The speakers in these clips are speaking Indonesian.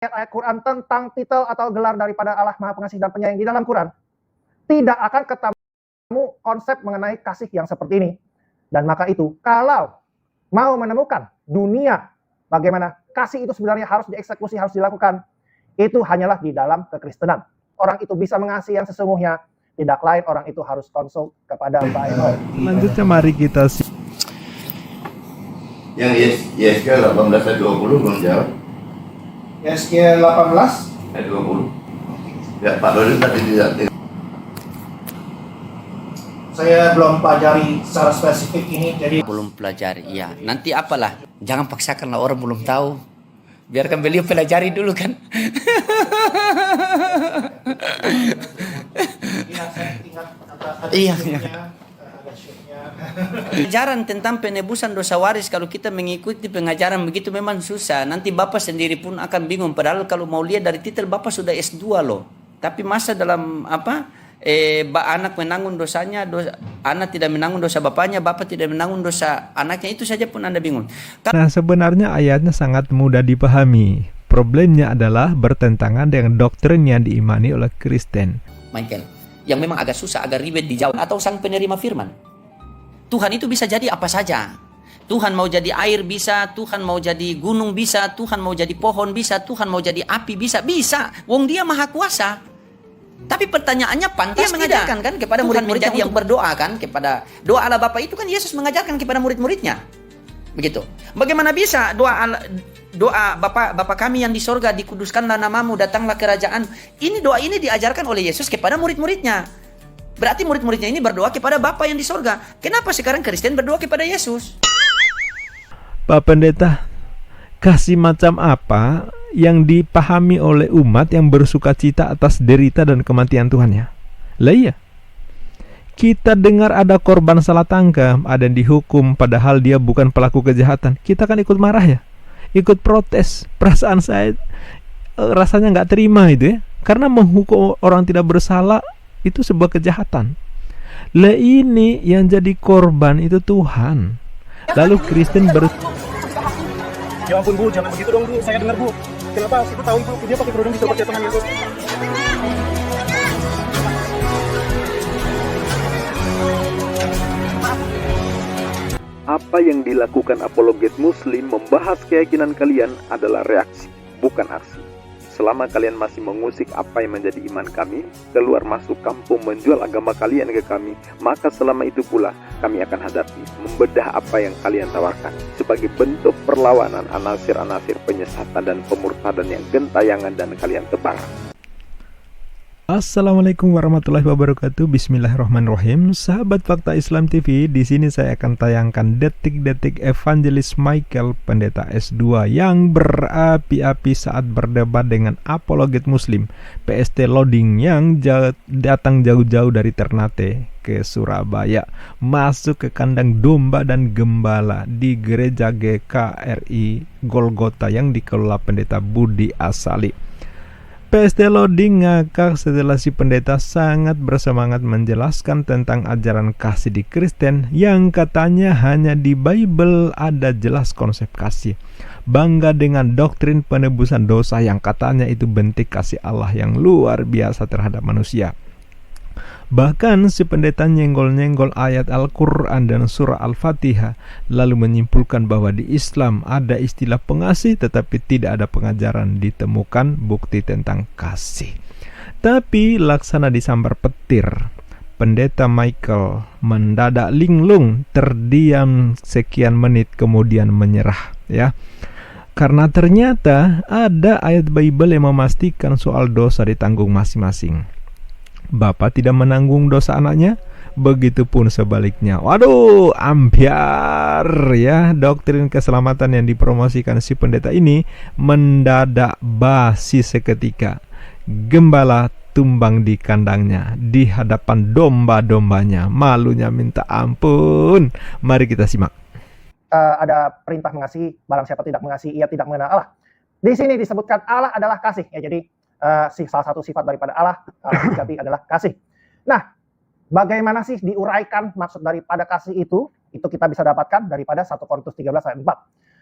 ayat-ayat Quran tentang titel atau gelar daripada Allah Maha Pengasih dan Penyayang di dalam Quran, tidak akan ketemu konsep mengenai kasih yang seperti ini. Dan maka itu, kalau mau menemukan dunia bagaimana kasih itu sebenarnya harus dieksekusi, harus dilakukan, itu hanyalah di dalam kekristenan. Orang itu bisa mengasihi yang sesungguhnya, tidak lain orang itu harus konsul kepada Bible. Selanjutnya mari kita yang Yeskiel 18 ayat 20 belum jawab. Yeskiel 18 ayat 20. Ya, Pak Dodi tadi tidak. Saya belum pelajari secara spesifik ini, jadi belum pelajari. Ya, nanti apalah, jangan paksakanlah orang belum tahu. Biarkan beliau pelajari dulu kan. Iya. Pengajaran tentang penebusan dosa waris, kalau kita mengikuti pengajaran begitu memang susah. Nanti Bapak sendiri pun akan bingung. Padahal kalau mau lihat dari titel Bapak sudah S2 loh. Tapi masa dalam anak menanggung dosanya, anak tidak menanggung dosa bapaknya, bapak tidak menanggung dosa anaknya, itu saja pun Anda bingung. Nah, sebenarnya ayatnya sangat mudah dipahami. Problemnya adalah bertentangan dengan doktrin yang diimani oleh Kristen. Michael, yang memang agak susah, agak ribet dijawab, atau sang penerima firman. Tuhan itu bisa jadi apa saja. Tuhan mau jadi air bisa, Tuhan mau jadi gunung bisa, Tuhan mau jadi pohon bisa, Tuhan mau jadi api bisa. Wong dia maha kuasa. Tapi pertanyaannya pantas dia mengajarkan kan kepada murid-muridnya untuk berdoa kan, kepada doa Allah Bapa itu kan Yesus mengajarkan kepada murid-muridnya. Begitu. Bagaimana bisa doa Bapa kami yang di sorga, dikuduskanlah namamu, datanglah kerajaan. Doa ini diajarkan oleh Yesus kepada murid-muridnya. Berarti murid-muridnya ini berdoa kepada Bapa yang di sorga. Kenapa sekarang Kristen berdoa kepada Yesus? Pak Pendeta, kasih macam apa yang dipahami oleh umat yang bersuka cita atas derita dan kematian Tuhannya? Lah iya, kita dengar ada korban salah tangkap, ada yang dihukum padahal dia bukan pelaku kejahatan, kita kan ikut marah ya, ikut protes. Perasaan saya rasanya nggak terima itu ya, karena menghukum orang tidak bersalah itu sebuah kejahatan. Lah ini yang jadi korban itu Tuhan. Lalu Kristen Ya ampun Bu, jangan begitu dong Bu, saya dengar Bu. Kenapa aku tahu Bu, dia pakai kerudung bisa pakai tangan Yesus. Apa yang dilakukan apologet muslim membahas keyakinan kalian adalah reaksi, bukan aksi. Selama kalian masih mengusik apa yang menjadi iman kami, keluar masuk kampung menjual agama kalian ke kami, maka selama itu pula kami akan hadapi, membedah apa yang kalian tawarkan sebagai bentuk perlawanan anasir-anasir penyesatan dan pemurtadan yang gentayangan dan kalian tebang. Assalamualaikum warahmatullahi wabarakatuh. Bismillahirrahmanirrahim. Sahabat Fakta Islam TV, di sini saya akan tayangkan detik-detik Evangelis Michael, pendeta S2 yang berapi-api saat berdebat dengan apologet Muslim PST Loading yang datang jauh-jauh dari Ternate ke Surabaya, masuk ke kandang domba dan gembala di gereja GKRI Golgota yang dikelola pendeta Budi Asali. PST Loading ngakak setelah si pendeta sangat bersemangat menjelaskan tentang ajaran kasih di Kristen yang katanya hanya di Bible ada jelas konsep kasih. Bangga dengan doktrin penebusan dosa yang katanya itu bentuk kasih Allah yang luar biasa terhadap manusia. Bahkan si pendeta nyenggol-nyenggol ayat Al-Quran dan surah Al-Fatihah, lalu menyimpulkan bahwa di Islam ada istilah pengasih tetapi tidak ada pengajaran ditemukan bukti tentang kasih. Tapi laksana disambar petir, pendeta Michael mendadak linglung, terdiam sekian menit kemudian menyerah ya. Karena ternyata ada ayat Bible yang memastikan soal dosa ditanggung masing-masing. Bapak tidak menanggung dosa anaknya, begitupun sebaliknya. Waduh, ambiar ya. Doktrin keselamatan yang dipromosikan si pendeta ini mendadak basi seketika. Gembala tumbang di kandangnya di hadapan domba-dombanya. Malunya minta ampun. Mari kita simak. Ada perintah mengasihi, barang siapa tidak mengasihi ia tidak mengenal Allah. Di sini disebutkan Allah adalah kasih ya, jadi salah satu sifat daripada Allah sejati adalah kasih. Nah, bagaimana sih diuraikan maksud daripada kasih itu? Itu kita bisa dapatkan daripada 1 Korintus 13 ayat 4.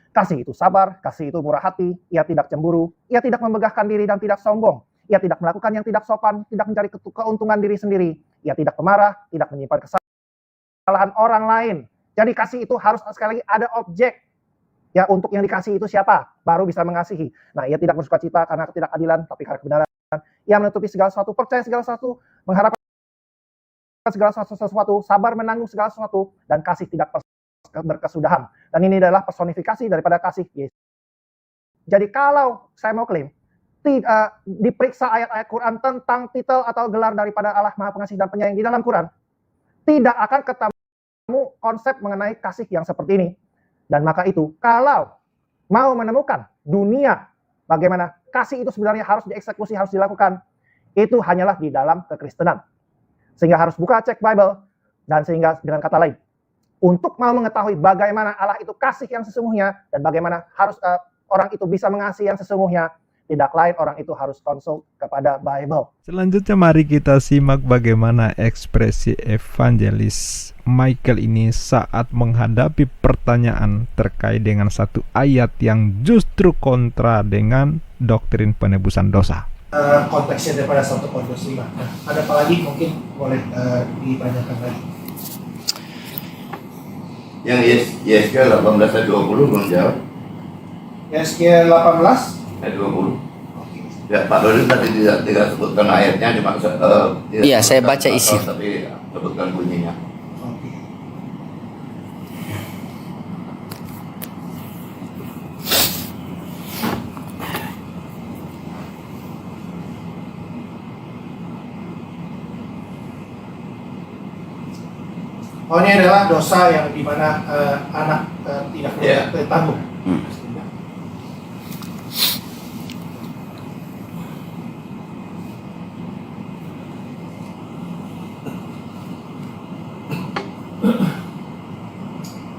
Kasih itu sabar, kasih itu murah hati, ia tidak cemburu, ia tidak membegahkan diri dan tidak sombong, ia tidak melakukan yang tidak sopan, tidak mencari keuntungan diri sendiri, ia tidak pemarah, tidak menyimpan kesalahan orang lain. Jadi kasih itu harus sekali lagi ada objek. Ya, untuk yang dikasih itu siapa? Baru bisa mengasihi. Nah, ia tidak bersukacita karena ketidakadilan, tapi karena kebenaran. Ia menutupi segala sesuatu, percaya segala sesuatu, mengharapkan segala sesuatu, sabar menanggung segala sesuatu, dan kasih tidak berkesudahan. Dan ini adalah personifikasi daripada kasih Yesus. Jadi kalau saya mau klaim, diperiksa ayat-ayat Quran tentang titel atau gelar daripada Allah Maha Pengasih dan Penyayang di dalam Quran, tidak akan ketemu konsep mengenai kasih yang seperti ini. Dan maka itu, kalau mau menemukan dunia bagaimana kasih itu sebenarnya harus dieksekusi, harus dilakukan, itu hanyalah di dalam kekristenan. Sehingga harus buka cek Bible, dan sehingga dengan kata lain, untuk mau mengetahui bagaimana Allah itu kasih yang sesungguhnya, dan bagaimana harus orang itu bisa mengasihi yang sesungguhnya, tidak lain orang itu harus konsul kepada Bible. Selanjutnya mari kita simak bagaimana ekspresi evangelis Michael ini saat menghadapi pertanyaan terkait dengan satu ayat yang justru kontra dengan doktrin penebusan dosa. Konteksnya daripada 1 Korintus 5. Nah, ada apa lagi mungkin boleh ditanyakan lagi. Yang Yeskiel 18 ayat 20 belum jawab. Yeskiel 18 Ayat 20. Ya, Pak Dodi tadi tidak sebutkan ayatnya, dimaksud Iya, saya baca isi. Tapi sebutkan bunyinya. Oh, ini adalah dosa yang dimana anak tidak bertanggung.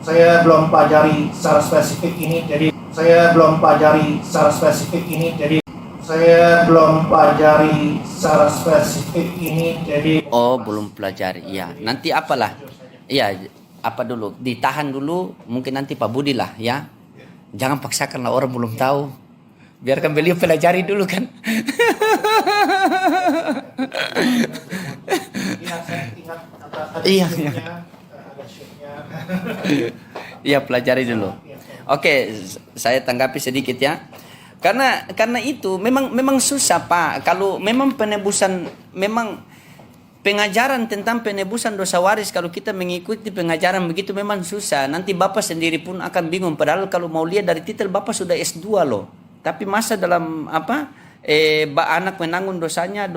Saya belum pelajari secara spesifik ini, jadi Oh, belum pelajari. Ya, nanti apalah. Ya, apa dulu? Ditahan dulu, mungkin nanti Pak Budi lah ya. Jangan paksakanlah orang belum tahu. Biarkan beliau pelajari dulu kan. Iya. Iya, pelajari dulu. Oke, saya tanggapi sedikit ya. Karena itu memang susah Pak. Kalau memang memang pengajaran tentang penebusan dosa waris, kalau kita mengikuti pengajaran begitu memang susah. Nanti Bapak sendiri pun akan bingung. Padahal kalau mau lihat dari titel Bapak sudah S2 loh. Tapi masa dalam anak menanggung dosanya,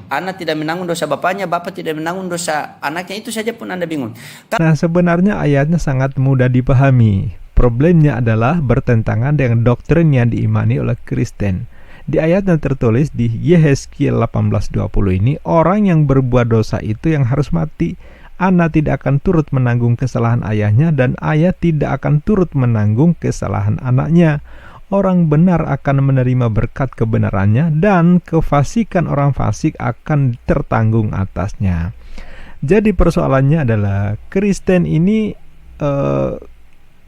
anak tidak menanggung dosa bapaknya, bapak tidak menanggung dosa anaknya, itu saja pun Anda bingung. Nah, sebenarnya ayatnya sangat mudah dipahami. Problemnya adalah bertentangan dengan doktrin yang diimani oleh Kristen. Di ayat yang tertulis di Yeskiel 18:20 ini, orang yang berbuat dosa itu yang harus mati. Anak tidak akan turut menanggung kesalahan ayahnya, dan ayah tidak akan turut menanggung kesalahan anaknya. Orang benar akan menerima berkat kebenarannya, dan kefasikan orang fasik akan tertanggung atasnya. Jadi persoalannya adalah Kristen ini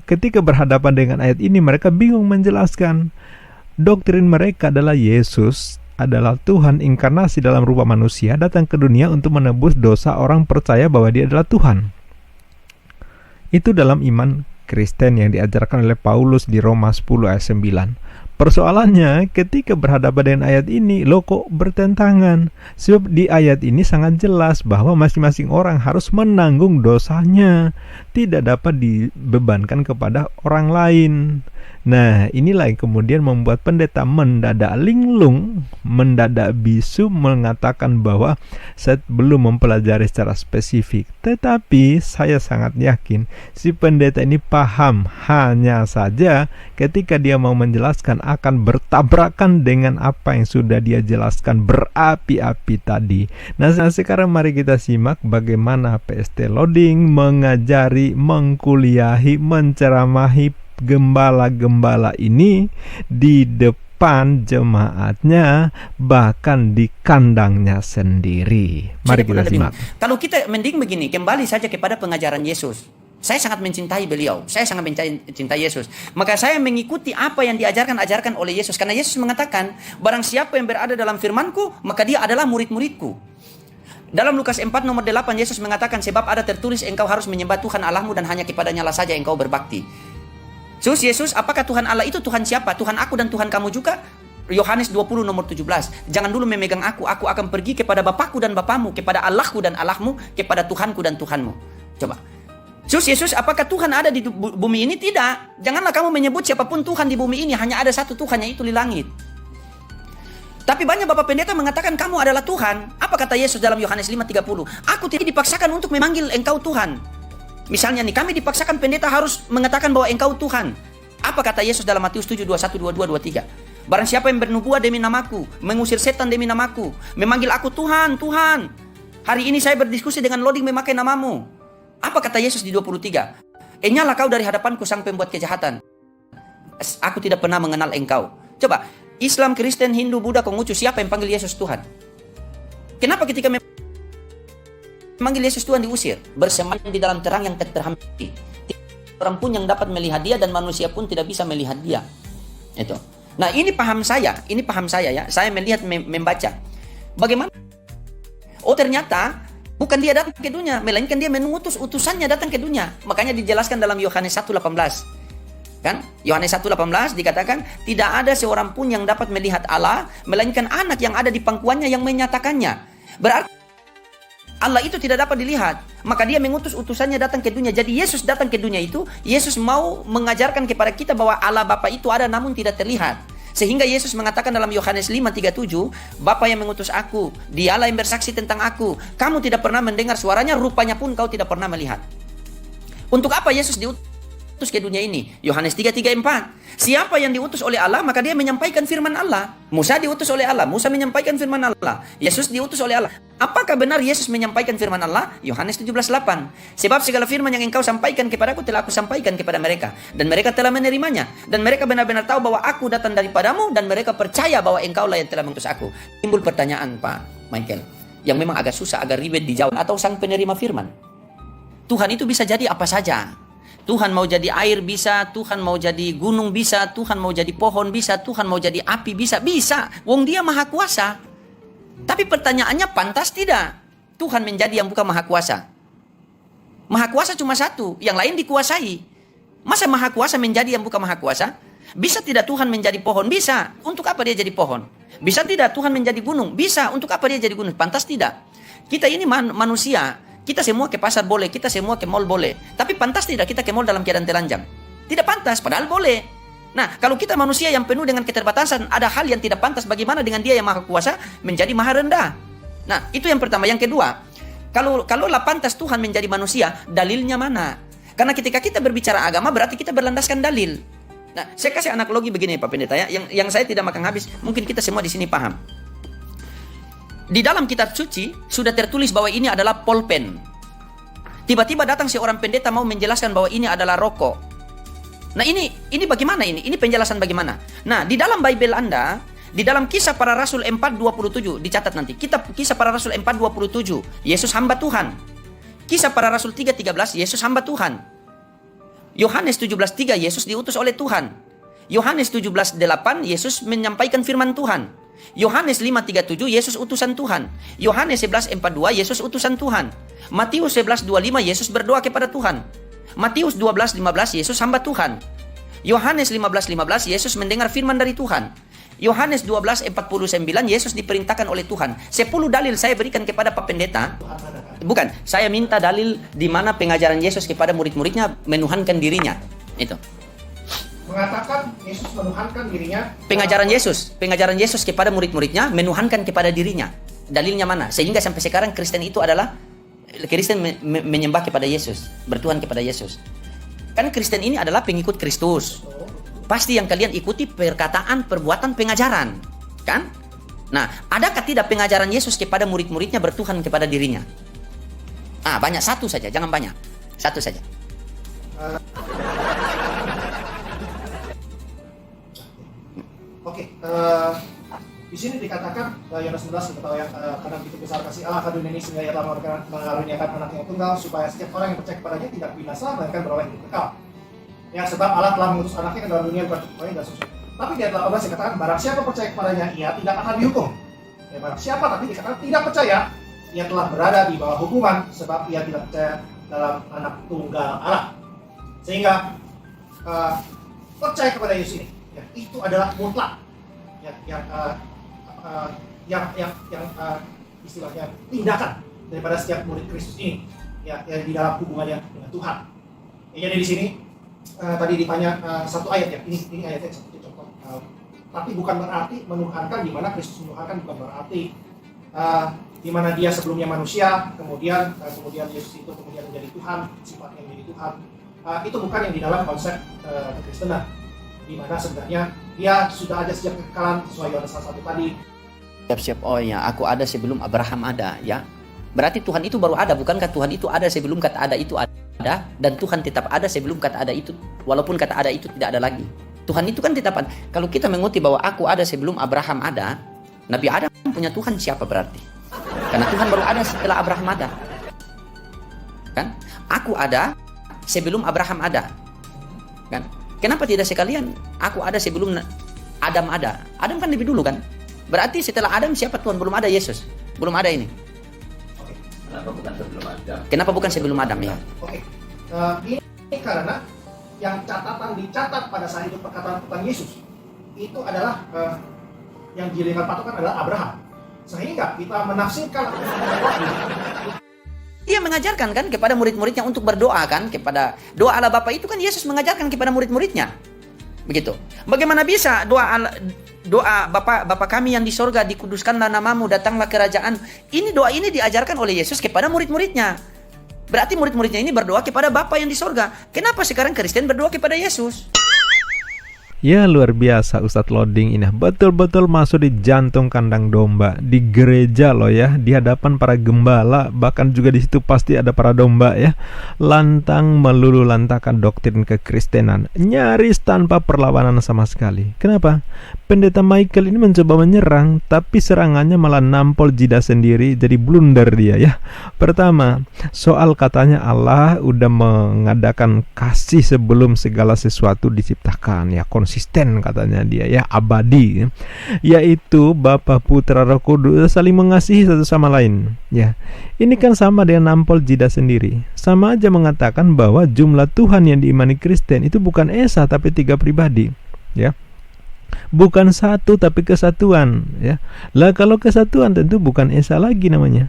ketika berhadapan dengan ayat ini mereka bingung menjelaskan. Doktrin mereka adalah Yesus adalah Tuhan inkarnasi dalam rupa manusia, datang ke dunia untuk menebus dosa orang percaya bahwa Dia adalah Tuhan. Itu dalam iman Kristen yang diajarkan oleh Paulus di Roma 10 ayat 9. Persoalannya ketika berhadapan dengan ayat ini, loh kok bertentangan? Sebab di ayat ini sangat jelas bahwa masing-masing orang harus menanggung dosanya, tidak dapat dibebankan kepada orang lain. Nah, inilah yang kemudian membuat pendeta mendadak linglung, mendadak bisu mengatakan bahwa saya belum mempelajari secara spesifik. Tetapi saya sangat yakin si pendeta ini paham, hanya saja ketika dia mau menjelaskan akan bertabrakan dengan apa yang sudah dia jelaskan berapi-api tadi. Nah, sekarang mari kita simak bagaimana PST Loading mengajari, mengkuliahi, menceramahi gembala-gembala ini di depan jemaatnya, bahkan di kandangnya sendiri. Mari kita simak. Kalau kita mending begini, kembali saja kepada pengajaran Yesus. Saya sangat mencintai beliau. Saya sangat mencintai Yesus. Maka saya mengikuti apa yang diajarkan oleh Yesus. Karena Yesus mengatakan, barang siapa yang berada dalam firman-Ku, maka dia adalah murid-murid-Ku. Dalam Lukas 4 nomor 8, Yesus mengatakan, sebab ada tertulis, engkau harus menyembah Tuhan Allahmu dan hanya kepadanya lah saja engkau berbakti. Terus Yesus, apakah Tuhan Allah itu Tuhan siapa? Tuhan aku dan Tuhan kamu juga? Yohanes 20 nomor 17. Jangan dulu memegang aku akan pergi kepada Bapakku dan Bapamu, kepada Allahku dan Allahmu, kepada Tuhanku dan Tuhanmu. Coba. Terus Yesus, apakah Tuhan ada di bumi ini? Tidak. Janganlah kamu menyebut siapapun Tuhan di bumi ini. Hanya ada satu Tuhan, yaitu di langit. Tapi banyak Bapak Pendeta mengatakan kamu adalah Tuhan. Apa kata Yesus dalam Yohanes 5:30? Aku tidak dipaksakan untuk memanggil engkau Tuhan. Misalnya nih, kami dipaksakan pendeta harus mengatakan bahwa engkau Tuhan. Apa kata Yesus dalam Matius 7, 21, 22, 23? Barang siapa yang bernubuat demi namaku, mengusir setan demi namaku, memanggil aku Tuhan, Tuhan. Hari ini saya berdiskusi dengan Loding memakai namamu. Apa kata Yesus di 23? Enyalah kau dari hadapanku sang pembuat kejahatan. Aku tidak pernah mengenal engkau. Coba, Islam, Kristen, Hindu, Buddha, Konghucu, siapa yang panggil Yesus Tuhan? Kenapa ketika memanggil Yesus Tuhan diusir? Bersemayam di dalam terang yang tak terhampi. Orang pun yang dapat melihat dia dan manusia pun tidak bisa melihat dia. Itu. Nah, ini paham saya ya. Saya melihat, membaca. Bagaimana? Oh, ternyata bukan dia datang ke dunia, melainkan dia mengutus utusannya datang ke dunia. Makanya dijelaskan dalam Yohanes 1:18. Kan? Yohanes 1:18 dikatakan, tidak ada seorang pun yang dapat melihat Allah, melainkan anak yang ada di pangkuannya yang menyatakannya. Berarti Allah itu tidak dapat dilihat. Maka dia mengutus utusannya datang ke dunia. Jadi Yesus datang ke dunia itu, Yesus mau mengajarkan kepada kita bahwa Allah Bapa itu ada namun tidak terlihat. Sehingga Yesus mengatakan dalam Yohanes 5:37, Bapa yang mengutus aku, dialah yang bersaksi tentang aku. Kamu tidak pernah mendengar suaranya, rupanya pun kau tidak pernah melihat. Untuk apa Yesus diutus ke dunia ini? Yohanes 3:3-4. Siapa yang diutus oleh Allah, maka dia menyampaikan firman Allah. Musa diutus oleh Allah, Musa menyampaikan firman Allah. Yesus diutus oleh Allah. Apakah benar Yesus menyampaikan firman Allah? Yohanes 17:8. Sebab segala firman yang engkau sampaikan kepadaku telah aku sampaikan kepada mereka, dan mereka telah menerimanya, dan mereka benar-benar tahu bahwa aku datang daripadamu, dan mereka percaya bahwa engkau lah yang telah mengutus aku. Timbul pertanyaan, Pak Michael, yang memang agak susah, agak ribet dijawab. Atau sang penerima firman, Tuhan itu bisa jadi apa saja. Tuhan mau jadi air bisa, Tuhan mau jadi gunung bisa, Tuhan mau jadi pohon bisa, Tuhan mau jadi api bisa. Bisa. Wong dia maha kuasa. Tapi pertanyaannya, pantas tidak Tuhan menjadi yang bukan maha kuasa? Maha kuasa cuma satu, yang lain dikuasai. Masa maha kuasa menjadi yang bukan maha kuasa? Bisa tidak Tuhan menjadi pohon? Bisa. Untuk apa dia jadi pohon? Bisa tidak Tuhan menjadi gunung? Bisa. Untuk apa dia jadi gunung? Pantas tidak? Kita ini manusia. Kita semua ke pasar boleh, kita semua ke mall boleh. Tapi pantas tidak kita ke mall dalam keadaan telanjang? Tidak pantas, padahal boleh. Nah, kalau kita manusia yang penuh dengan keterbatasan, ada hal yang tidak pantas, bagaimana dengan dia yang maha kuasa menjadi maha rendah? Nah, itu yang pertama. Yang kedua, kalaulah pantas Tuhan menjadi manusia, dalilnya mana? Karena ketika kita berbicara agama, berarti kita berlandaskan dalil. Nah, saya kasih analogi begini Pak Pendeta ya, yang saya tidak makan habis, mungkin kita semua di sini paham. Di dalam kitab suci sudah tertulis bahwa ini adalah pulpen. Tiba-tiba datang seorang pendeta mau menjelaskan bahwa ini adalah rokok. Nah, ini bagaimana ini? Ini penjelasan bagaimana? Nah, di dalam Bible Anda, di dalam Kisah Para Rasul 4:27 dicatat nanti. Kisah Para Rasul 4:27, Yesus hamba Tuhan. Kisah Para Rasul 3:13, Yesus hamba Tuhan. Yohanes 17:3, Yesus diutus oleh Tuhan. Yohanes 17:8, Yesus menyampaikan firman Tuhan. Yohanes 5:37, Yesus utusan Tuhan. Yohanes 11:42, Yesus utusan Tuhan. Matius 11:25, Yesus berdoa kepada Tuhan. Matius 12:15, Yesus hamba Tuhan. Yohanes 15:15, Yesus mendengar firman dari Tuhan. Yohanes 12:49, Yesus diperintahkan oleh Tuhan. 10 dalil saya berikan kepada Pak Pendeta. Bukan, saya minta dalil di mana pengajaran Yesus kepada murid-muridnya menuhankan dirinya. Itu. Mengatakan Yesus menuhankan dirinya. Pengajaran Yesus kepada murid-muridnya menuhankan kepada dirinya. Dalilnya mana? Sehingga sampai sekarang Kristen itu adalah Kristen menyembah kepada Yesus, bertuhan kepada Yesus. Kan Kristen ini adalah pengikut Kristus. Pasti yang kalian ikuti perkataan, perbuatan, pengajaran, kan? Nah, adakah tidak pengajaran Yesus kepada murid-muridnya bertuhan kepada dirinya? Banyak, satu saja, jangan banyak. Satu saja. Di sini dikatakan Yohanes 11 kita tahu ya, karena begitu besar kasih Allah ke dunia ini sehingga ia telah mengaruniakan anak yang tunggal supaya setiap orang yang percaya kepadanya tidak binasa melainkan beroleh hidup kekal. Ya, sebab Allah telah mengutus anaknya ke dalam dunia bukan untuk supaya dan susah. Tapi di ayat 18 dikatakan barang siapa percaya kepadanya ia tidak akan dihukum. Ya, barang siapa tapi dikatakan tidak percaya ia telah berada di bawah hukuman sebab ia tidak percaya dalam anak tunggal Allah. Sehingga percaya kepada Yesus ini ya, itu adalah mutlak yang istilahnya tindakan daripada setiap murid Kristus ini ya, yang di dalam hubungannya dengan Tuhan. Ya, jadi di sini tadi ditanya satu ayat ya, ini ayatnya satu contoh. Tapi bukan berarti menuhankan, di mana Kristus menuhankan bukan berarti di mana dia sebelumnya manusia, kemudian Yesus itu kemudian menjadi Tuhan, sifatnya menjadi Tuhan. Itu bukan yang di dalam konsep kekristenan, di mana sebenarnya dia sudah ada sejak kekekalan sesuai Yohanes 1 tadi. Siap-siap, oh ya, aku ada sebelum Abraham ada, ya. Berarti Tuhan itu baru ada, bukankah Tuhan itu ada sebelum kata ada itu ada, dan Tuhan tetap ada sebelum kata ada itu, walaupun kata ada itu tidak ada lagi. Tuhan itu kan tetap ada. Kalau kita mengutip bahwa aku ada sebelum Abraham ada, Nabi Adam punya Tuhan siapa berarti? Karena Tuhan baru ada setelah Abraham ada. Kan? Aku ada sebelum Abraham ada. Kan? Kenapa tidak sekalian aku ada sebelum Adam ada? Adam kan lebih dulu kan? Berarti setelah Adam siapa Tuhan? Belum ada Yesus. Belum ada ini. Kenapa bukan sebelum Adam? Kenapa bukan sebelum Adam ya? Oke. Ini karena yang dicatat pada saat itu perkataan Tuhan Yesus itu adalah yang dijadikan patokan adalah Abraham. Sehingga kita menafsirkan Dia mengajarkan kan kepada murid-muridnya untuk berdoa kan, kepada doa Allah Bapa itu kan Yesus mengajarkan kepada murid-muridnya. Begitu. Bagaimana bisa doa Bapa kami yang di sorga, dikuduskanlah namamu, datanglah kerajaan. Doa ini diajarkan oleh Yesus kepada murid-muridnya. Berarti murid-muridnya ini berdoa kepada Bapa yang di sorga. Kenapa sekarang Kristen berdoa kepada Yesus? Ya luar biasa Ustadz Loading ini betul-betul masuk di jantung kandang domba di gereja loh ya, di hadapan para gembala, bahkan juga di situ pasti ada para domba ya, lantang melulu lantakan doktrin kekristenan nyaris tanpa perlawanan sama sekali. Kenapa? Pendeta Michael ini mencoba menyerang, tapi serangannya malah nampol jidat sendiri, jadi blunder dia ya. Pertama, soal katanya Allah udah mengadakan kasih sebelum segala sesuatu diciptakan ya, konsisten katanya dia ya, abadi, yaitu Bapa, Putra, Roh Kudus saling mengasihi satu sama lain ya. Ini kan sama dengan nampol jidat sendiri. Sama aja mengatakan bahwa jumlah Tuhan yang diimani Kristen itu bukan esa tapi 3 pribadi ya. Bukan satu tapi kesatuan ya. Lah kalau kesatuan tentu bukan esa lagi namanya.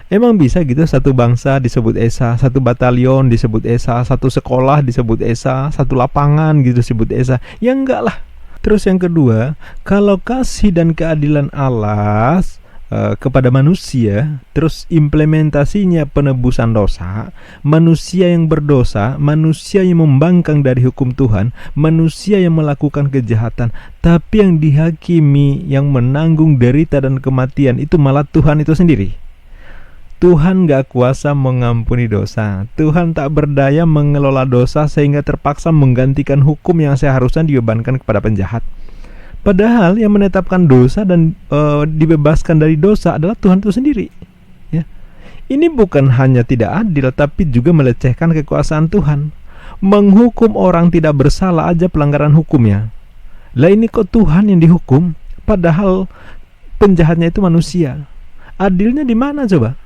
Emang bisa gitu satu bangsa disebut esa, satu batalion disebut esa, satu sekolah disebut esa, satu lapangan gitu disebut esa? Ya enggak lah. Terus yang kedua, kalau kasih dan keadilan Allah kepada manusia, terus implementasinya penebusan dosa, manusia yang berdosa, manusia yang membangkang dari hukum Tuhan, manusia yang melakukan kejahatan, tapi yang dihakimi, yang menanggung derita dan kematian itu malah Tuhan itu sendiri. Tuhan gak kuasa mengampuni dosa. Tuhan tak berdaya mengelola dosa sehingga terpaksa menggantikan hukum yang seharusnya dibebankan kepada penjahat. Padahal yang menetapkan dosa dan dibebaskan dari dosa adalah Tuhan itu sendiri ya. Ini bukan hanya tidak adil, tapi juga melecehkan kekuasaan Tuhan. Menghukum orang tidak bersalah aja pelanggaran hukumnya. Lah ini kok Tuhan yang dihukum, padahal penjahatnya itu manusia. Adilnya di mana coba?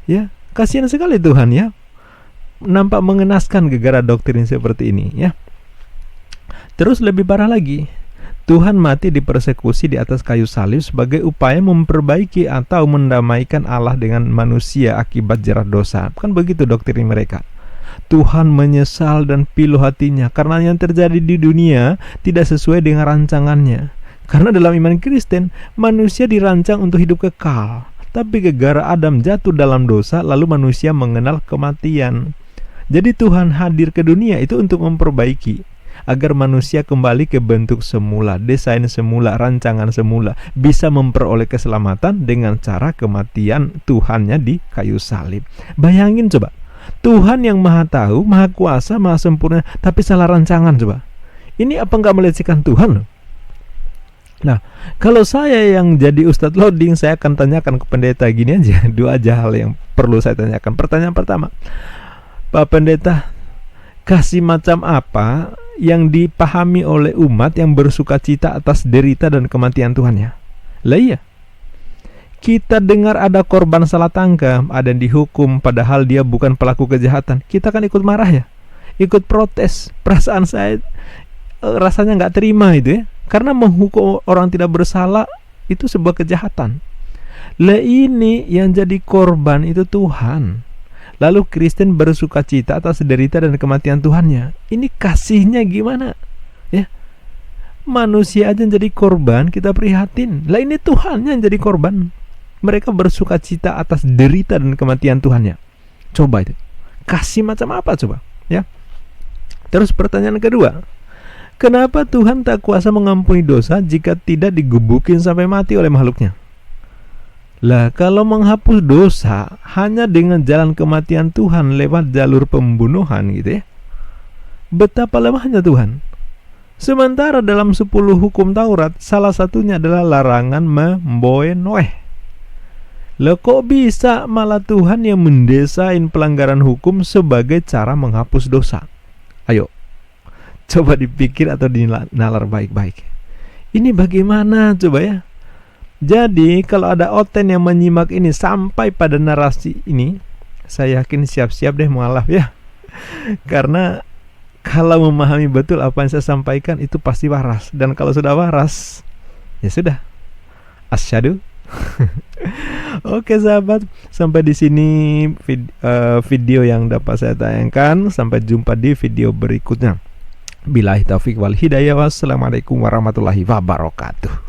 Ya, kasihan sekali Tuhan ya. Nampak mengenaskan gegara doktrin seperti ini ya. Terus lebih parah lagi, Tuhan mati dipersekusi di atas kayu salib sebagai upaya memperbaiki atau mendamaikan Allah dengan manusia akibat jerat dosa. Kan begitu doktrin mereka. Tuhan menyesal dan pilu hatinya karena yang terjadi di dunia tidak sesuai dengan rancangannya. Karena dalam iman Kristen, manusia dirancang untuk hidup kekal. Tapi gegara Adam jatuh dalam dosa, lalu manusia mengenal kematian. Jadi Tuhan hadir ke dunia itu untuk memperbaiki, agar manusia kembali ke bentuk semula, desain semula, rancangan semula, bisa memperoleh keselamatan dengan cara kematian Tuhannya di kayu salib. Bayangin coba, Tuhan yang maha tahu, maha kuasa, maha sempurna, tapi salah rancangan coba. Ini apa enggak melecehkan Tuhan? Nah, kalau saya yang jadi Ustadz Loading, saya akan tanyakan ke pendeta gini aja. Dua aja hal yang perlu saya tanyakan. Pertanyaan pertama, Pak Pendeta, kasih macam apa yang dipahami oleh umat yang bersuka cita atas derita dan kematian Tuhannya? Lah iya, kita dengar ada korban salah tangkap, ada yang dihukum padahal dia bukan pelaku kejahatan, kita kan ikut marah ya, ikut protes. Perasaan saya rasanya nggak terima itu ya, karena menghukum orang tidak bersalah itu sebuah kejahatan. Lah ini yang jadi korban itu Tuhan, lalu Kristen bersuka cita atas derita dan kematian Tuhannya. Ini kasihnya gimana ya? Manusia aja yang jadi korban kita prihatin, lah ini Tuhannya yang jadi korban. Mereka bersuka cita atas derita dan kematian Tuhannya. Coba itu, kasih macam apa coba ya? Terus pertanyaan kedua, kenapa Tuhan tak kuasa mengampuni dosa jika tidak digebukin sampai mati oleh makhluknya? Lah kalau menghapus dosa hanya dengan jalan kematian Tuhan lewat jalur pembunuhan gitu ya, betapa lemahnya Tuhan. Sementara dalam 10 hukum Taurat salah satunya adalah larangan membunuh Noeh. Lah kok bisa malah Tuhan yang mendesain pelanggaran hukum sebagai cara menghapus dosa? Ayo, coba dipikir atau dinalar baik-baik. Ini bagaimana coba ya? Jadi kalau ada oten yang menyimak ini sampai pada narasi ini, saya yakin siap-siap deh mualaf ya. Karena kalau memahami betul apa yang saya sampaikan itu pasti waras. Dan kalau sudah waras, ya sudah. Asyhadu. Oke sahabat, sampai di sini video yang dapat saya tayangkan. Sampai jumpa di video berikutnya. Billahi taufiq wal hidayah. Wassalamualaikum warahmatullahi wabarakatuh.